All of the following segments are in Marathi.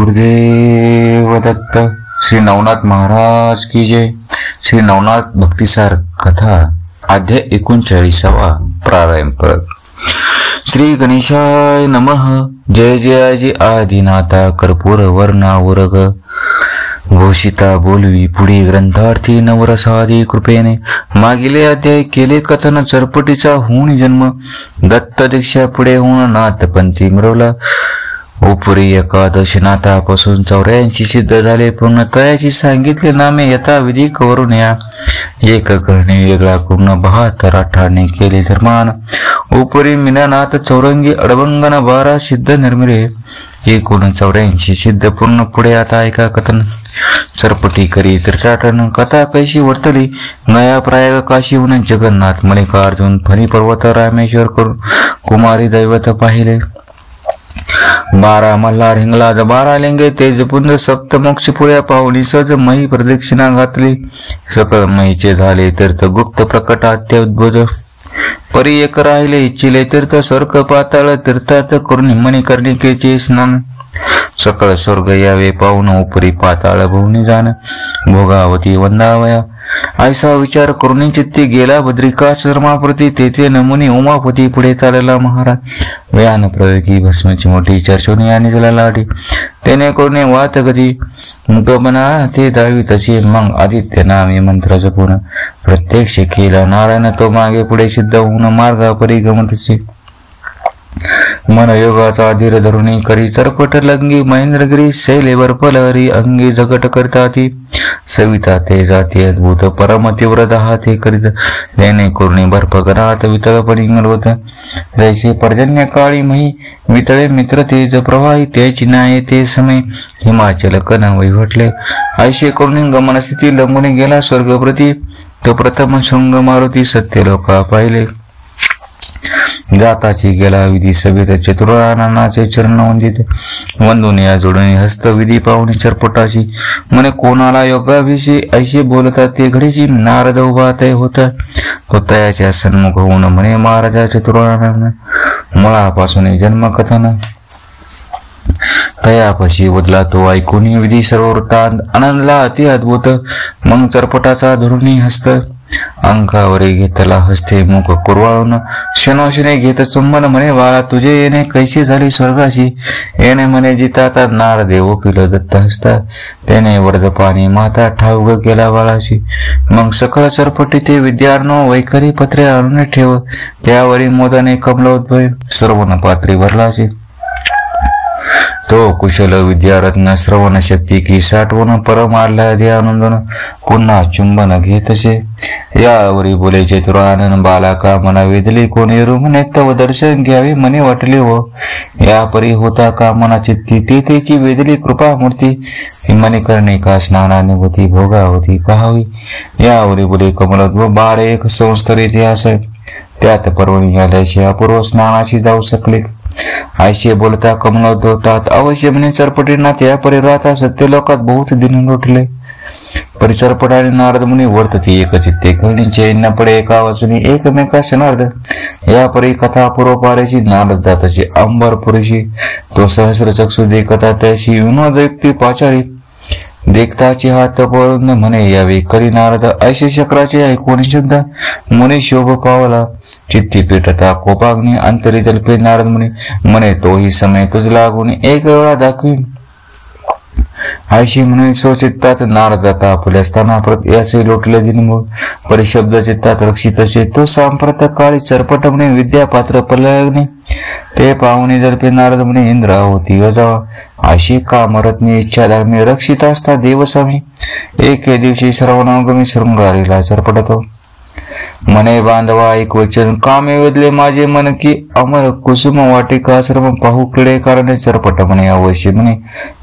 गुरुदेव दत्त। श्री नवनाथ महाराज की जय। श्री नवनाथ भक्तिसार कथा अध्याय 39 प्रारंभ। श्री गणेशाय नमः। जय जयाजी आदिनाथा कर्पूर वर्णावरग घोषिता बोलवी पुढे ग्रंथार्थी नवरसादी कृपेने मागिले अध्याय केले कथन चरपटीचा होऊन जन्म दत्त दीक्षा पुढे होऊन नाथपंथी मिळवला उपरी एकादशी नाथापासून 84 सिद्ध झाले पूर्ण तयाची सांगितले नामे यथाविधी करून या एक करणे वेगळा करून 72 अठ्ठाने केले धर्मान उपरी मीनानाथ चौरंगी अडबंगन 12 सिद्ध निर्मिले एकूण 84 सिद्ध पूर्ण पुढे आता ऐका कथन चरपटी करी तीर्थाटन कथा कैशी वर्तली गया प्रयाग काशी होऊन जगन्नाथ मल्लिकार्जुन फणी पर्वत रामेश्वर करून कुमारी दैवत पाहिले 12 मल्हार हिंगलाज 12 लिंगे तेजपुंज सप्त मोक्ष पुऱ्या पाहुणी सहज मही प्रदक्षिणा घातली सकळ महीचे झाले तीर्थ गुप्त प्रकट अत्युद्भुत परी एक राहिले इच्छिले तीर्थ स्वर्ग पाताळ तीर्थात करून मणिकर्णिकेचे स्नान सकळ स्वर्ग यावे पाहुन उपरी पाताळ भुवनी जाण भोगावती वंदावया ऐसा विचार करून चित्ती गेला बद्रिका शर्माप्रती तेथे नमुनी उमापती पुढे चालला महाराज व्यान प्रयोगी भस्माची मोठी चर्चोनी आणि जला लाटी त्याने करून वात गती गमना ते दावी तशी मग आदित्य नामे मंत्र जपून प्रत्यक्ष केला नारायण तो मागे पुढे सिद्ध होऊन मार्गापरी गमतसे मन योगाचा धीर धरुणी करी चरपट लंगी महेंद्रगिरी शैले बर्फलहरी अंगी जगट करताती सविता ते जाती अद्भुत परम तीव्र दहाते करीत लेणे कोरणी बर्फ गणात वितळपणी मिळवत जैसे पर्जन्य काळी मही वितळे मित्र तेज प्रवाही त्याची नाये ते समय हिमाचल कन वैवटले ऐसे करुणी गमन स्थिती लंबून गेला स्वर्गप्रती तो प्रथम शृंग मारुती सत्य लोका पाहिले जाताची गेला विधी सभेत चतुरानाचे चरण वंदित वंदून या जोडणी हस्त विधी पाहुणी चरपटाशी म्हणे कोणाला योगाविषयी ऐशी बोलतात ते घडीची नारद उभा ते होता तो तयाच्या सन्मुख होऊन म्हणे महाराजा चतुरानन मुळापासून जन्मकथन तयापाशी बदला तो ऐकून विधी सर्व वृत्तांत आनंदला अति अद्भुत मग चरपटाचा धरुणी हस्त अंकावरी घेतला हस्ते मुख कुरवाळून क्षणोक्षणे घेत चुंबन म्हणे बाळा तुझे येणे कैसे झाले स्वर्गाशी येणे म्हणे जिता नार देव पिलो दत्त हस्ता त्याने वर्ध पाणी माता ठाऊक केला बाळाशी मग सकळ चरपटी ते विद्यार्णो वैखरी पत्रे आणून ठेव त्यावरी मोदाने कमलोद्भय सर्वन पात्री भरलाशी तो कुशल विद्यारत्न श्रवण शक्ती की साठवण परम आल्हादी आनंदन पुन्हा चुंबन घेतसे यावरी बोले चतुरानन बालाका मना वेदली कोणी म्हणे तव दर्शन घ्यावे मने वाटले हो या परी होता का मना चित्ती तेथेची वेदली कृपा मूर्ती हिमने करणे का स्नानाने होती भोगावती पाहावी यावरी बोले कमलत्व 12 संस्तर इतिहास त्यात पर्वणी आल्याशी अपूर्व स्नानाशी जाऊ शकले ऐसे बोलता कमलोद्भवतात अवश्य म्हणे चरपटींना त्या परी राहता सत्य लोकात बहुत दिन लोटले परिचरपटाने नारद मुनी वर्तती एकचित्ते खळणीचे न पडे एका वचनी एकमेका क्षणार्ध या परी कथा पूर्वपारेची नारद दाताची अंबर पुरुषी तो सहस्र चक्षु देखता त्याशी विनोदयुक्ती पाचारी देखताची हात पळून म्हणे यावे करी नारद ऐसे चक्राचे ऐकून शब्द मुनी शोभ पावला चित्ती पेटता कोपाग्नी अंतरी जल्पे नारद मुनी म्हणे तोही समय तुझ लागून एक वेळा दाखवी ऐशी म्हणून स्वचित्तात नारद आता आपल्या स्थानाप्रत याचे लोटले दिनमूळ परिशब्द चित्तात रक्षित असे तो सांप्रत काळी चरपट म्हणे विद्या पात्र पलग्ने ते पाहुणे जल्पे नारद म्हणे इंद्रा होती अजावा अशी कामरत्नी इच्छा धर्मी रक्षित असता देवस्वामी एके दिवशी सर्वनागमी शृंगारीला चरपटतो मने बांधवा ऐक वचन कामे वेदले माझे मन की अमर कुसुम वाटिका सर्व पाहू किडे कारण चरपट म्हणे अवश्य म्हणे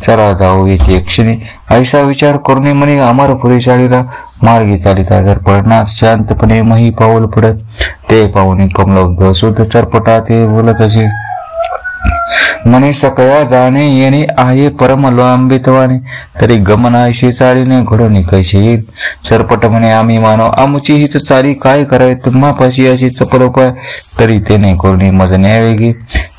चला जाऊ याची क्षणी ऐसा विचार करून म्हणे अमर पुरीशाळीला मार्गी चालिता जर पडणार शांतपणे मही पाऊल पडत ते पाहुणे कमलोद्भव शुद्ध चरपटा ते बोलत असे म्हणे सकया जाणे येणे आहे परम लांबितवाने, तरी गमनाशी चालीने घडून कैसे येईल. सरपट म्हणे आम्ही मानव आमुची हीच चाली, काय करावे तुम्हापाशी अशी चपल उपाय, तरी तेने करुणी मज न्यावेगी.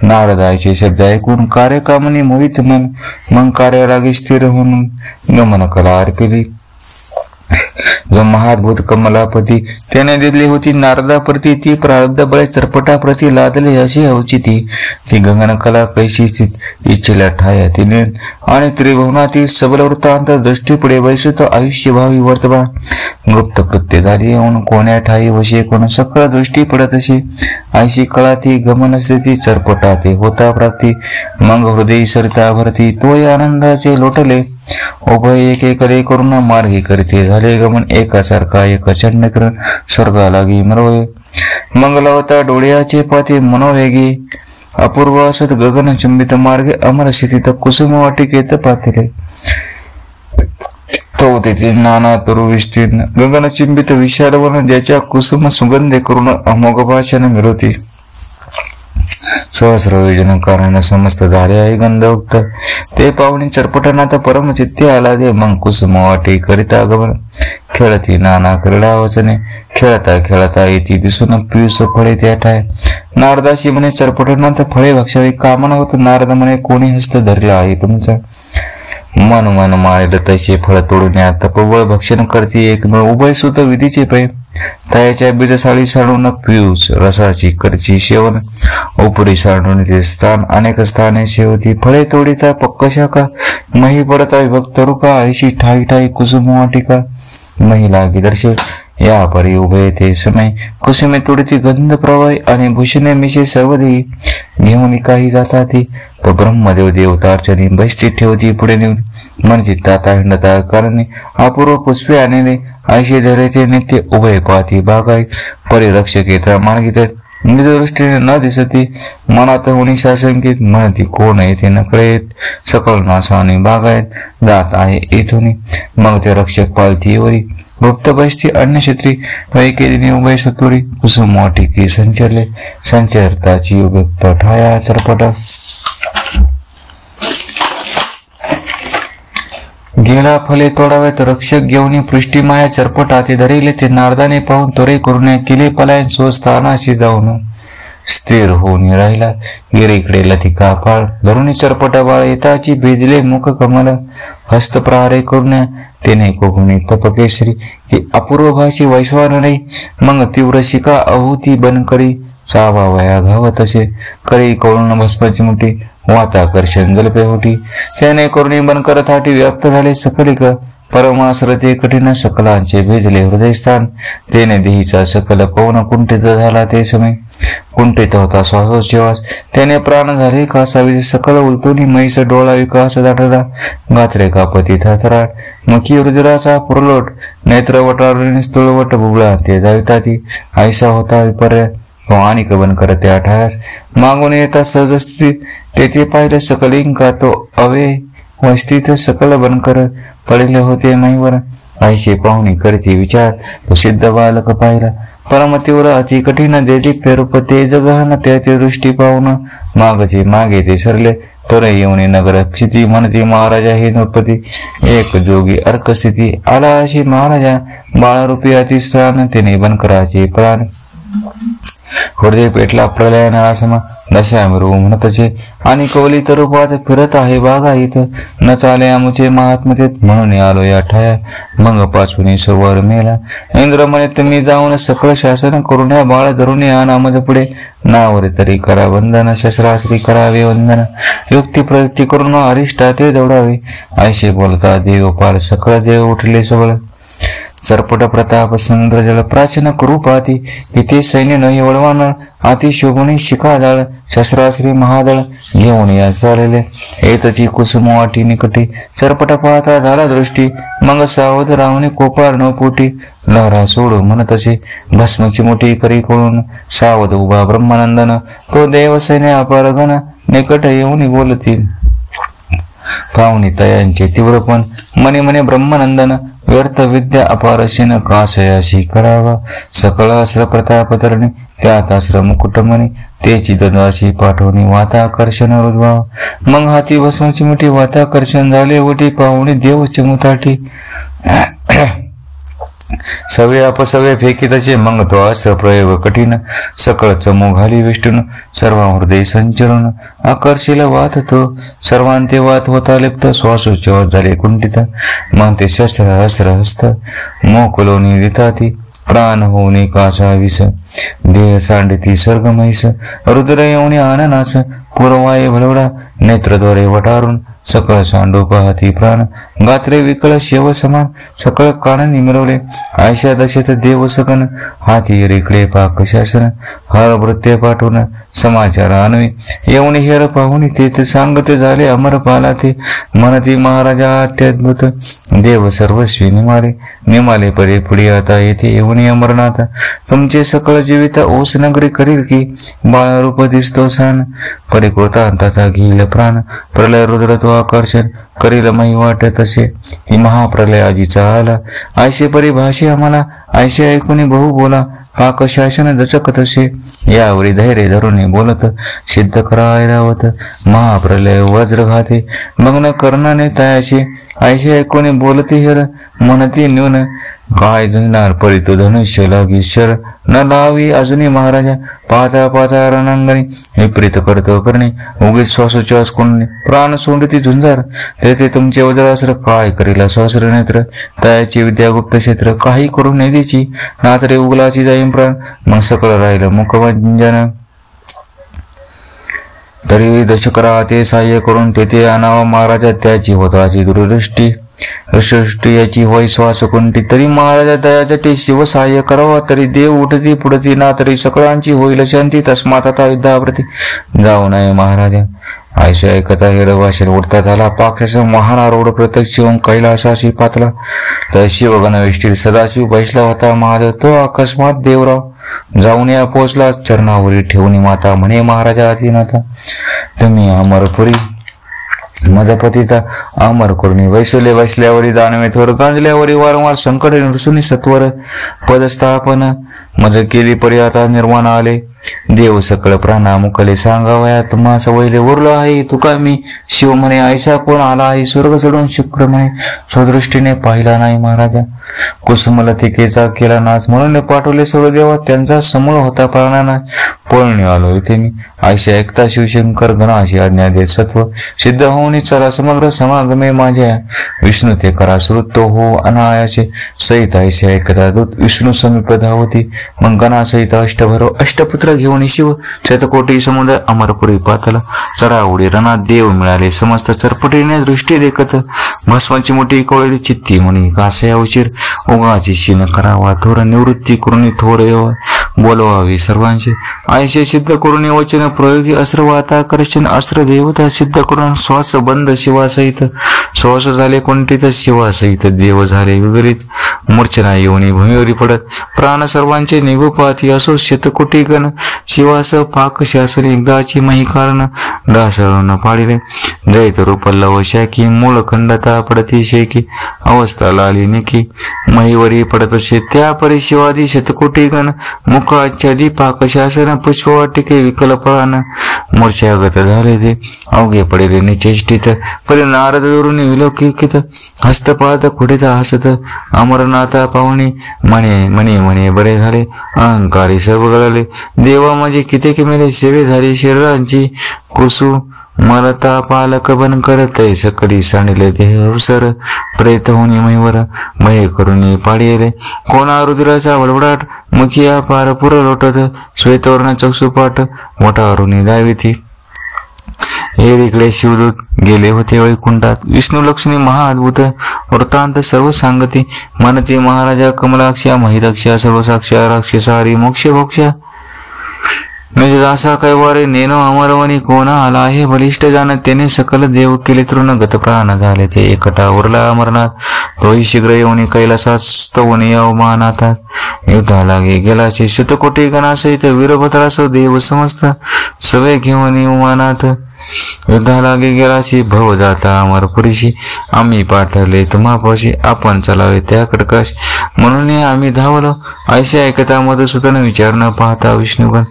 नारदाचे शब्द ऐकून कार्यकामनी मोहित मन, मग कार्यालागी स्थिर होऊन गमन कला अर्पिली. जो महाद्भुत कमलापती त्याने दिली होती नारदाप्रती, ती प्रारब्ध बळे चरपटाप्रती लादले अशी अवचिती. ती गगन कला कैशी इच्छेला ठाया तिने, आणि त्रिभुवनातील सबल वृत्तांत दृष्टीपुढे वैसुत आयुष्य भावी वर्तमान. गुप्त कृत्य झाली येऊन कोण्या ठाई वशी, कोण सकळ दृष्टी पडत अशी. ऐशी कळा ती गमन स्थिती, चरपटा ते होता प्राप्ती. मग हृदय सरिता भरती, तोय आनंदाचे लोटले. उभय एकेकडे करून मार्गी करते झाले गमन, एकासारखा एक चंडकरण स्वर्गा लागी मरोळे. मंगलावता डोळ्याचे पाते मनोवेगी, अपूर्व असत गगन चंबित मार्गे, अमर स्थितीत कुसुम वाटिकेत पातिले. तो तेथे नाना तरु विस्तीर्ण गगन चिंबित विशाल वन, ज्याच्या कुसुम सुगंधे करून अमोघ भाषण मिळवती. सहस्र योजन कारण समस्त झाले आहे गंधोक्त, ते पाहुणे चरपटनाथ परम चित्ते आला दे. मग कुसुम वाटे करिता गमन, खेळती नाना क्रीडा वचने, खेळता खेळता येती दिसून पियूस फळे त्या ठाय. नारदाशी म्हणे चरपटनाथ फळे भक्षावी, कामना होत नारद म्हणे कोणी हस्त धरला आहे तुमचा. मन मन माळेल तैसे फळ तोडून या, तपबळ भक्षण करती एक उभय सुत विधीचे प्रेम. तयाच्या बिडसाळी साडून पियूस रसाची करची सेवन, उपरी साडून ते स्थान अनेक स्थाने सेवती. फळे तोडीता पक्क शाखा, मही पडता विभक्त रुका, ऐशी ठाई ठाई कुसुम वाटिका. महिला गिदर्शे या परी उभे ते समय, कुसुमे तोडती गंध प्रवाही, आणि भूषणे मिशे सर्व देई. घेऊन काही जाता ती, तो ब्रह्मदेव देवता अर्चनी बैस्थित ठेवती पुढे नेऊन. म्हणजे ताता हिंडता कारणे अपूर्व पुष्पे आणले, ऐशी धरे ते नित्य उभय पाहती बागाई. परिरक्षक येता मार्गित निजदृष्टीने न दिसती, मनात होणी साशंकित म्हणती कोण येथे न कळेत. सकल नासाने बागायत जात आहे येथून, मग ते रक्षक पालती वरी. गुप्त बैस्ती अन्य क्षेत्री, वैकेदिनी उभय सतुरी. कुसुम वाटिकी संचरले, संचरताची व्यक्त ठाया चरपट. गेला फले तोडावेत रक्षक घेऊन, पृष्ठी माया चरपट हाती धरिले. ते नारदाने पाहून त्वरे करून केले पलायन, स्वस्थानाशी जाऊन स्थिर होऊन राहिला. गिरीकडे लतिका फाळ धरुणी चरपटा बाळ, येताची भेदले मुख कमल. हस्त प्रहारे करून तेने कोकणी तपकेश्री, ही अपूर्व भाषी वैश्वानरी. मग तीव्र शिका अहुती बनकरी, चावावया घावत असे करी कळून भस्माची मुठी. वाताकर्षण जलपे होती, त्याने करुणी बन करत हाटी व्याप्त झाले सकलिक. परमासरते कठीण सकलांचे भेदले हृदयस्थान, तेने देहीचा सकल पवन कुंठित झाला ते समय. कुंठित होता श्वासोच्छवास, त्याने प्राण झाले कासावी. सकल उलटून म्हैस डोळा विकास दाटला, गात्रे कापती थरथराट. मुखी रुद्राचा पुरलोट, नेत्र वटारून स्थूळवट बुबळा ते जाविता ती. ऐसा होता विपर्य आणि कबन करते आठास. मागून येता सहजस्थिती, तेथे पाहिलं सकलिंका तो अवे वस्तीत. सकल बनकर पडले होते महिवर, ऐशी पाहुणी करती विचार. तो सिद्ध बालक पाहिला परमतीव्र अति कठीण, देदीप्य रूप तेज गहन. त्याची दृष्टी पाहून मागचे मागे ते सरले. तोरे येऊन नगर क्षिती, म्हणती महाराजा हे नृपती. एक जोगी अर्कस्थिती, आला अशी महाराजा. बाळरूपी अतिस्थान, तिने बनकराचे प्राण. हृदय पेटला प्रलय नळासमा, दशा मिरू म्हणतचे. आणि कवली तरुपात फिरत आहे बागा इथं, न चाले आमुचे महात्मतेत. म्हणून आलो या ठाया, मग पाचून सवर मेला. इंद्र म्हणे तुम्ही जाऊन सकळ शासन करून या बाळ धरून अनामद पुढे. नावर तरी करा वंदन, शस्त्रास्त्री करावे वंदन. युक्ती प्रयुक्ती करून अरिष्टा ते दौडावे. ऐसे बोलता देव पाल सकळ देव उठले सबळ. चरपट प्रताप समुद्र जल, प्राचीन कुरूपाती. इथे सैन्य नाही वळवान, आती शोभुनी शिखादळ. शस्त्राश्री महादळ घेऊन या चालले, येतची कुसुम वाटी निकटी. चरपट पाहता झाला दृष्टी, मग सावध रावणे कोपार न पोटी. लहरा सोडू म्हणतसे भस्मची मोठी करी कळून, सावध उभा ब्रह्मानंदन. तो देव सैन्य अपारगण, निकट येऊन बोलतील. पाहुणी तयांचे तीव्रपण, मने मने ब्रह्मानंदन. व्यर्थ विद्या अपारशीन काशयाशी करावा, सकळ अस्त्र प्रताप धरणे त्यात अस्त्र मुकुट म्हणे, तेची द्वंद्वाशी पाठवणी वाताकर्षण रुजवावा, मग हाती भस्माची मुठी वाताकर्षण झाले वटी, पाहुणे देव चिमुताठी सवे अपसवे फेकितचे, मग तो अस्त्र प्रयोग कठीण, सकळ चमू घाली वेष्टून सर्व हृदय संचलन, आकर्षीला वात तो सर्वांते वात होता लिप्त, श्वासोच्छ्वास झाले कुंठित, मग ते शस्त्र अस्त्र हस्त मोकलोनी देताती, प्राण होऊनी कासा विस, देह सांडती स्वर्ग म्हैस, रुद्र येऊनी आननास, पूर्वाये भलवडा नेत्रद्वारे वटारून, सकळ सांडू पाहती प्राण, गात्रे विकळ शेव समान, सकळ कानांनी मिळवले आयशा दशेत देव सकन, हाती रेकडे पाक शासन, हर वृत्ते पाठवून समाचार आणवे, येऊनी हेर पाहुणी तेथ सांगते झाले अमर पाला ते, म्हणती महाराजा अत्याद्भुत, देव सर्वस्वी निमाले पडे पुढे आता येथे येऊनी अमरनाथ, तुमचे सकळ जीवित ओस नगरी करील की, बाळ रूप दिसतो सान, परिकृता अंताचा घेईल प्राण, प्रलय रुद्र तो आकर्षण करील मही वाट तसे, ही महाप्रलय आजीचा आला, आयशे परिभाषे आम्हाला, आयशे ऐकून बहु बोला, पाक शासन दचक तसे, यावरी धैर्य धरून बोलत, सिद्ध कराय रावत, महाप्रलय वज्र घाते, मग्न कर्णाने तयाशी, आयशे ऐकून बोलती हिर, म्हणती न्यून, काय झुंजणार परितो धनुष्य लागी शर, न लावी अजूनही महाराजा, पाहता पाहता रणांगणी, विपरीत करतो करणे, उगीच श्वासोच्छ्वास कोणी, प्राण सोंडती झुंजार, तेथे तुमचे वज्रास्त्र काय करीला सहस्र नेत्र, तयाची विद्या गुप्त क्षेत्र, काही करून नेदीची, नातरे उगलाची जाईन प्राण, मग सकळ राहिलं मुखभंजन, तरी दशकरा ते साह्य करून तेथे आणावा महाराजा, त्याची होताची दूरदृष्टी, सृष्टी याची होय श्वास कोणती, तरी महाराजा दयाजटे शिव सहाय्य करावा, तरी देव उठती पुढती ना, तरी सकळांची होईल शांती, तस्मात आता युद्धाप्रती जाऊ नये महाराजा, आयशा ऐकता हेड वाशन उडता झाला, पाक्षास महान आरोड प्रत्यक्ष येऊन कैलासाशी पातला, तर शिवगणवेष्टील सदाशिव बैसला होता महादेव, तो अकस्मात देवराव जाऊन या पोचला, चरणावरी ठेवणी माता म्हणे महाराजा आदिनाथा, तुम्ही अमरपुरी मजपतीता अमर करुणी, वैसले वैसल्यावरी दानवे थोर, गांजल्यावरी वारंवार संकट नृसुनी सत्वर पदस्थापन, मज केली परी आता निर्माण आले, देव सकळ प्राणा मुकले सांगावयात, मा सवयले उरलो आहे तुका मी, शिव म्हणे आयशा कोण आला आहे, स्वर्ग चढून शुक्र म्हणे स्वदृष्टीने पाहिला नाही महाराजा, कुसुमलतिकेचा केला नाच, म्हणून पाठवले सर्व देवा, त्यांचा समूळ होता प्राणाना, पळणे आलो इथे मी, आयशा ऐकता शिवशंकर गणाशी आज्ञा देत सत्व, सिद्ध होऊन चला समग्र समागमे माझ्या, विष्णू ते करा श्रुत हो अनायाचे, सहित आयशा ऐकता दूत विष्णू समीप धावती, मग गणासहित अष्टभरो अष्टपुत्र घेऊन शिव, शतकोटी समुद्र अमरपुरी पातला, चढाओढी रणात देव मिळाले समस्त, चरपटीने दृष्टी देखत, भस्माची मोठी कोळी चित्ती म्हणी, कासया उशीर उगाची शीन करावा, थोर निवृत्ती करून थोर बोलवावी सर्वांचे, आयशे सिद्ध करून वचन प्रयोगी, अस्त्र वाताकर्षण अस्त्र देवता सिद्ध करून, श्वास बंद शिवासहित, श्वास झाले कुंठित शिवासहित, देव झाले विपरीत, मूर्छना येऊनी भूमीवरी पडत, प्राण सर्वांचे निगुपाती, असो शतकोटी गण, शिवास पाक शासन एकदाची मही कारण, ढासळून पाडिले, जैत रूपल्लव शाकी, मूळ खंडता पडती शेकी, अवस्था लाली निकी, महीवरी पडत असे, त्या परी शिवादी शतकोटी गण, मुख आच्छादी पाक शासन, पुष्पवाटिके विकल प्राण, मूर्छागत झाले ते, अवघे पडेले निचेष्टित, परी नारद दुरून विलोकित, हस्तपाद खुडीत हसत, अमरनाथा पाहुणी, म्हणे म्हणे म्हणे बरे झाले, अहंकारी सर्व गळले, देवा माझे किती मेले, सेवे झाली शरीरांची, कुसू मरता पालक बन करते, सकडी सांडले देह अवसर, प्रेत होणी महिवर मय करून पाडिले, कोणा रुद्राचा वडवडाट, मुखिया पार पुर लोटत, श्वेतवर्ण चक्षुपाट वटावरून दाविती, एकीकडे शिवदूत गेले होते वैकुंठात, विष्णू लक्ष्मी महाअद्भुत वृत्तांत सर्व सांगती, म्हणती महाराजा कमलाक्षा महिदक्षा सर्वसाक्षा राक्षसारी मोक्ष भोक्षा, म्हणजे असा कैवारे नेनो अमरवणी कोणा आला आहे, बलिष्ठ जाण त्याने सकल देव केले तृण गत प्राण झाले, ते एकटा उरला अमरनाथ, तोही शीघ्र येऊन कैलासात स्तवनी अवमानातात, युद्धा लागे गेलाचे शतकोटी गणासहित, वीरभद्रास देव समस्त सवे घेऊन उमानात, युद्धाला गेलाशी भव जाता अमर पुरीशी, आम्ही पाठवले तुम्हापाशी, आपण चालावे त्या कडकाश, म्हणून आम्ही धावलो. ऐसे ऐकता मधुसूदन विचार न पाहता विष्णुगण,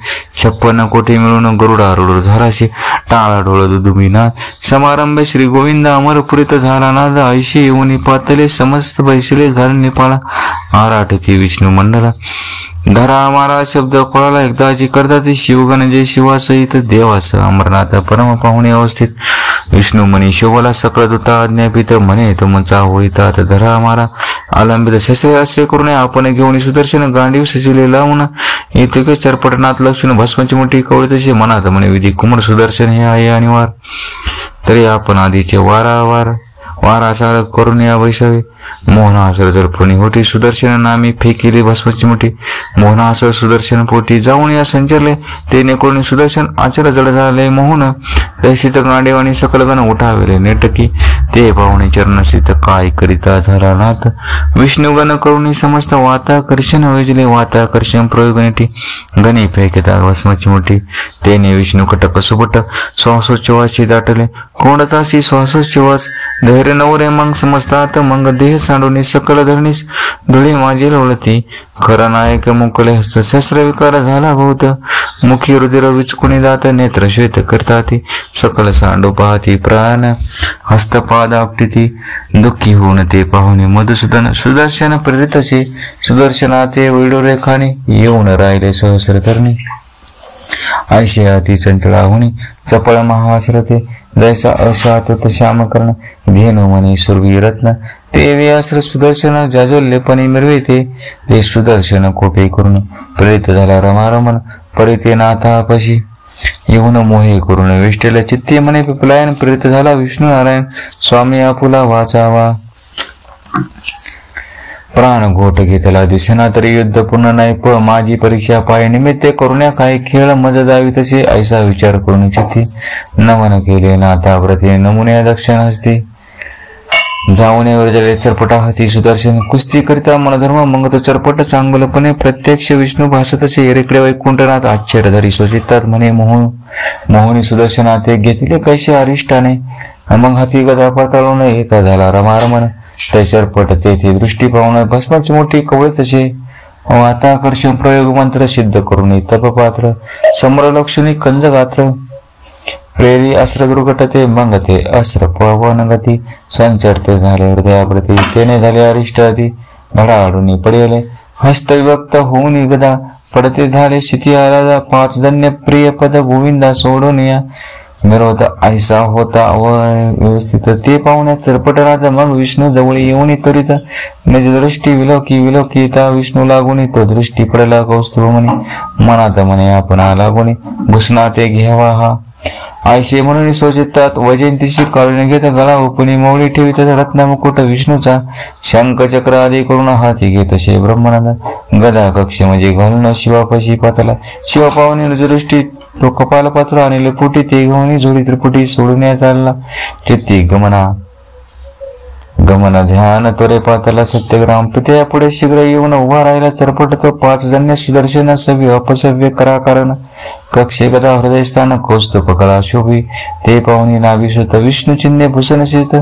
56 कोटी मिळून गरुडारूढ झालाशी, टाळा डोळ दुदुमिनाद, समारंभ श्री गोविंद अमरपुरीत झाला नाद, ऐशी येऊन पातले समस्त बैसले झाले नेपाळा, आराटती विष्णू मंडला. धरा मारा शब्द कोळाला एकदाची करतात शिवगण जय शिवासहित देवास, अमरनाथ परम पाहुणे अवस्थित, विष्णू मनी शोभला सकळ दुता ज्ञापित, म्हणे तुमचा होईतात धरा मारा आलंबित, शस्त्रे अस्त्रे करून आपण घेऊन सुदर्शन, गांडीव सचिवले लावून येथे चरपटनाथ लक्ष्मण, भस्माची मोठी कवळी तशी, मनात म्हणे विधी कुमार सुदर्शन हे आहे अनिवार, तरी आपण आधीचे वारावार वारासार करून या वैसावे, मोहनासर जरपुणी होती सुदर्शन नामी फेकिली भस्माची मोठी, मोहनासर सुदर्शन पोटी जाऊन या संचरले, ते करून सुदर्शन आचर जड झाले मोहन, तैसित गांडेवाणी सकलगण उठावेले नेटकी, ते पाहुणे चरणसित काय करिता झाला नाथ, विष्णुगण करुणी समस्त वाताकर्षण वेजले, वाताकर्षण प्रयोग नेटी, गणी फेकता भस्माची मोठी, तेने विष्णू कटक सुपट, श्वासोच्छवासी दाटले, कोणताशी श्वासोच्छवास, धैर्य नवरे मग समजतात, मग देह सांडून सकल धरणीस, धुळी माझी लोळती, खरा नायक मुकले हस्त, शस्त्र विकार झाला बहुत, मुखी रुधिर विचकुणी जात, नेत्र श्वेत करताती, सकल सांडू पाहती प्राण, हस्तपाद आपटी, दुःखी होऊन ते पाहुणे मधुसूदन, सुदर्शन प्रेरितचे, सुदर्शनाते वैडोरेखाने, येऊन राहिले सहस्र धरणी, ऐशी अति चंचळा होणी, चपळ महाश्रते, जैसा अशात श्याम कर्ण, धेनु मनी सुरवी रत्न, ते व्यास्त्र सुदर्शन जाजोल्यपणे मिरवे, ते सुदर्शन कोपे करून, प्रेरित झाला रमारमण, परिते नाथापशी, येऊन मोहे करून विष्टेला चित्ते म्हणे पिपलायन, प्रेरित झाला विष्णू नारायण, स्वामी आपुला वाचावा, प्राण घोट घेतला दिसेना, तरी युद्ध पूर्ण नाही प माझी परीक्षा पाय, निमित्ते करुण्या काय खेळ मज दावी तसे, ऐसा विचार करून चित्ती, नमन केले नाथा प्रती, नमुन्या दक्षिण हस्ती, जाऊन विरजले चरपटा हाती सुदर्शन, कुस्ती करिता मनधर्म मंगत चरपट, चांगलपणे प्रत्यक्ष विष्णू भासतसे, एरेकडे वैकुंठनाथ आश्चर्यधरी सोचितात, म्हणे मोहनी सुदर्शनाते घेतले कैसे अरिष्टाने, मग हाती गदा पाताळून येता झाला रमारमण, ते चरपट तेथे दृष्टी पाहून भस्माची मोठी कवळे तसे, वाताकर्षण प्रयोग मंत्र सिद्ध करून तपपात्र, समरलक्षणी कंज गात्र, प्रेरी अस्त्र दुर्घटते, मग ते अस्त्र पवन गती, संचरते झाले हृदयाप्रती, तेने झाले अरिष्ट आधी, धडाडून पडेले, हस्तविभक्त होऊन गदा, पडते झाले शिथी आराधा, 5 धन्य प्रिय पद गोविंदा सोडून या, विरोध ऐसा होता व व्यवस्थित, ते पाहुण्या चरपटराजा, मग विष्णू जवळ येऊन त्वरित, निज दृष्टी विलोकिता, विष्णू लागून तो दृष्टी पडला कौस्तुभ म्हणे, मनात म्हणे आपण लागून भूषणा ते घ्यावा हा, ऐसे म्हणून स्वचित्तात, वैजयंतीशी काढून घेत गळा उपनी मौली ठेवित, रत्न मुकुट विष्णूचा, शंख चक्र आदी करून हाती घेत शे ब्रह्मानंद, गदा कक्ष म्हणजे घालून शिवापाशी पातला, शिवा पाहुणे दृष्टी तो कपाल पात्र आणि लपुटी, ते घेऊन जोडी त्रिपुटी सोडून चालला, चित्ती गमन ध्यान त्वरे पातला सत्यग्राम, पित्या पुढे शीघ्र येऊन उभा राहिला चरपट, तो 5 जन्य सुदर्शन, सव्य अपसव्य करा कारण, कक्षे गदा हृदयस्थान, कौस्तुभ कला शोभी, ते पाहुणी नाभिसुत, विष्णू चिन्हे भूषणसित,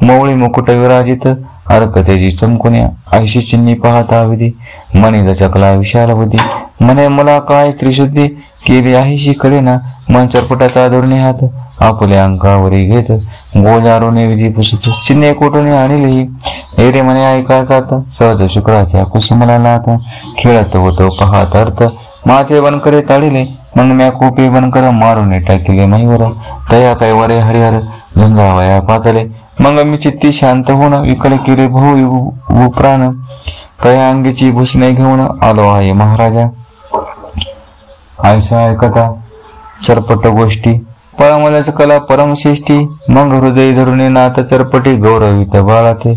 मौळी मुकुट विराजित, अर्क तेजी चमकुन्या, ऐशी चिन्ही पाहता विधी, मणी दचकला विशाल बुद्धी, म्हणे मला काय त्रिशुद्धी, केली आहीशी कळेना, मन चरपटाचा धोरणे हात, आपल्या अंकावरी घेत, गोजारोने विधी पुसत, चिन्हे कोटून आणली, एरे म्हणे ऐकातात, सहज शुक्राच्या कुसुमला लात, खेळत होतो पाहत अर्थ, माथे बनकरे ताडिले, मग म्या कोपे बनकर मारून टाकले महिवर, तया काय वरे हरिहर झुंजावया पातले, मग मी चित्ती शांत होऊन विकल केले भाऊ प्राण, तया अंगीची भूषणे घेऊन आलो आहे महाराजा, ऐसा ऐकता चरपट गोष्टी, पळमलाच कला परमश्रेष्ठी, मग हृदय धरून नाथ चरपटी, गौरवित बाळाते,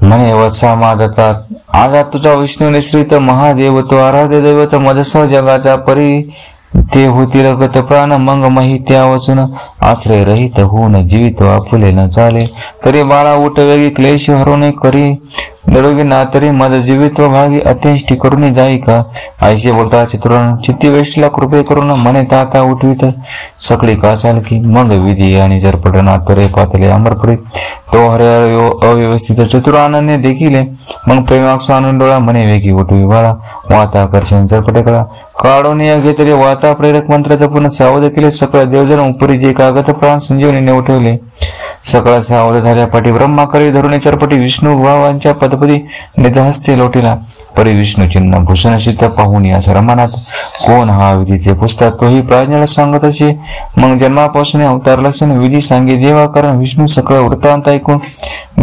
म्हणे वत्सा मादतात, आजा तुझा विष्णू निश्रित, महादेव तो आराध्य दैवत, मदसह जगाचा परी, ते होतील गत प्राण, मग मही त्या वाचून, आश्रय रहित होऊन जीवित आपुले न चाले, तरी बाळा उठ वेगी क्लेश हरवणे करी, निरोगी ना तरी माझं जीवित्व भागी अत्यंष्टी करून जाई का. आईशी बोलता चतुरान चित्ती वेशला कृपे करून मने ताता उठवित सकळी का चालकी. मग विधी आणि जरपट नातरे पातले अमरपुरी तो हरे अव्यवस्थित चतुरानने देखील मग प्रेमाक्ष आणून डोळा मने वेगी उठवी बाळा. वाता आकर्षण जरपटे कळा काढून या घेतले वाता प्रेरक मंत्राचा पुन्हा सावध केले. सकळ देवजन उपरी जे कागद प्राण संजीवनीने उठवले. सकळ सावध झाल्या पाठी ब्रह्मा करी धरुणी चरपटी विष्णू भावांच्या पदपदी निधहस्ते लोटीला. परी विष्णू चिन्ह भूषण शीत पाहून या रमानात कोण हा विधी ते पुसतात तोही प्राज्ञाला सांगत असे. मग जन्मापासून अवतार लक्षण विधी सांगे देवा कारण विष्णू सकळ वृत्तांत ऐकून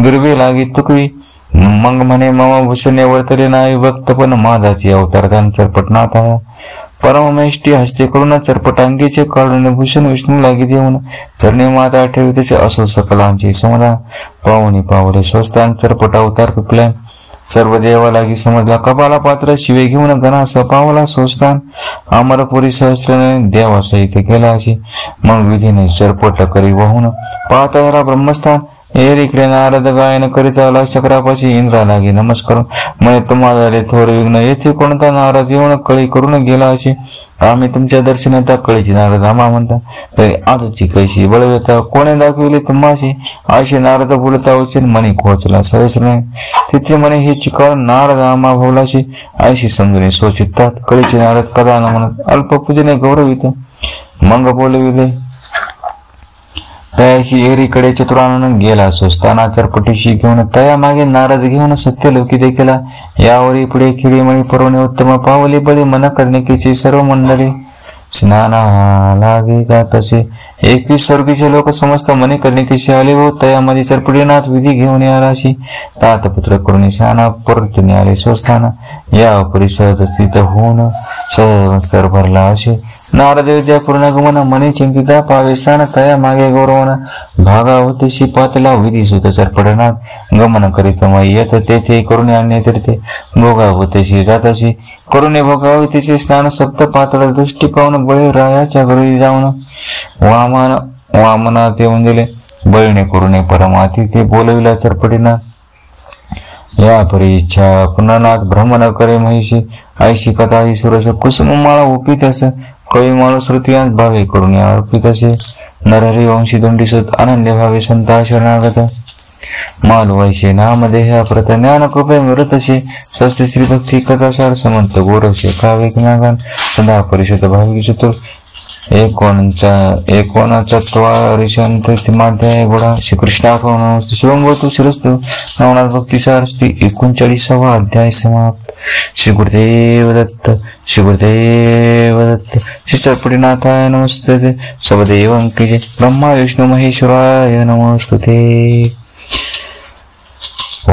गिरवे लागे तुकवी. मग म्हणे मम भूषणे वर्तले नाही भक्त पण माझाची अवतार चरपटनाथ आहे. परममेष्टी हस्ते करून चरपटांगीचे काढून भूषण विष्णू लागी देऊन चरणी माता ठेवितेचे असो सकलांचे समाधान. पाहुणी पावले स्वस्तान चरपट अवतार पिपल्या सर्व देवा लागी समजला. कपाला पात्र शिवे घेऊन गणा सपावला स्वस्तान अमरपुरी सहस्राने देवा सहित केला अशी. मग विधीने चरपट करी वाहून पाहता झाला ब्रह्मस्थान. इकडे नारद गायन करीत आला चक्रापाशी इंद्रा लागे नमस्कार म्हणे तुम्हाला थोर विघ्न येथे कोणता नारद येऊन कळी करून गेला अशी. आम्ही तुमच्या दर्शनात कळीची नारद आम्हा म्हणता तरी आजची कैशी बळवेता कोणे दाखविले तुम्हाशी. आशी नारद बोलता उचल मनी खोचला सहस्र तिथे म्हणे हे चिकार नारद आम्हा भोवलाशी. आयशी समजून स्वचित्तात कळीचे नारद कदा न म्हणत अल्पपूजने गौरवित. मग बोलविले तयाशी एरीकडे चतुरानन गेला. स्वस्ताना चरपटीशी घेऊन तया मागे नारद घेऊन सत्यलोकी देखीला. यावरी पुढे खिळीमणी परवणे उत्तम पावले बळी मन कर्णिकेची सर्व मंडळी स्नाना लागे जात असे. 21 स्वर्गीचे लोक समस्त मने कर्णिकेशी आले व तयामध्ये चरपटीनाथ विधी घेऊन आलाशी. तातपुत्र करून शाना परतून आले स्वस्थाना. या परिसर स्थित होऊन संस्कार भरला असे. नारद विद्या पूर्णगमन मने चिंतिता पावेशान तया मागे गौरवना. भागावतीशी पातला विधी सुत चरपटनाथ गमन करीत मय येत तेथे करून आणणे तीर्थे. भोगावतीशी जातशी करून भोगावतीचे स्नान सप्त पातळ दृष्टी पाहून बळी रायाच्या घरी जाऊन वामनात येऊन दिले. बळीने करून परमाती ते बोलविला चरपटीनाथ. या परी इच्छा पुनर्नाथ भ्रमण करे महिषी. आयशी कथा ही सुरस कुसुम माळा उपित अस कवी माळू श्रुतियांत भावे करून अर्पित असे. नरहरी वंशी दोंडीसुत अनन्य भावे संता शरणागत. मालू वैशे नामदेह प्रत ज्ञान कृपे मृत असे. स्वस्त श्री भक्ती कथासार समंत गोरक्षे कावे ज्ञान सदा परिषद भाविक चतुर. 39 गोडा श्रीकृष्णार्पण शिवंगोतु शिरस्तु. नवनाथ भक्तिसार श्री 39वा अध्याय समाप्त. श्री गुरुदेव दत्त श्री गुरुदेव दत्त. श्री चरपटीनाथाय नमस्ते. सबदेवं की जय. ब्रह्मा विष्णु महेश्वराय नमस्ते. ओ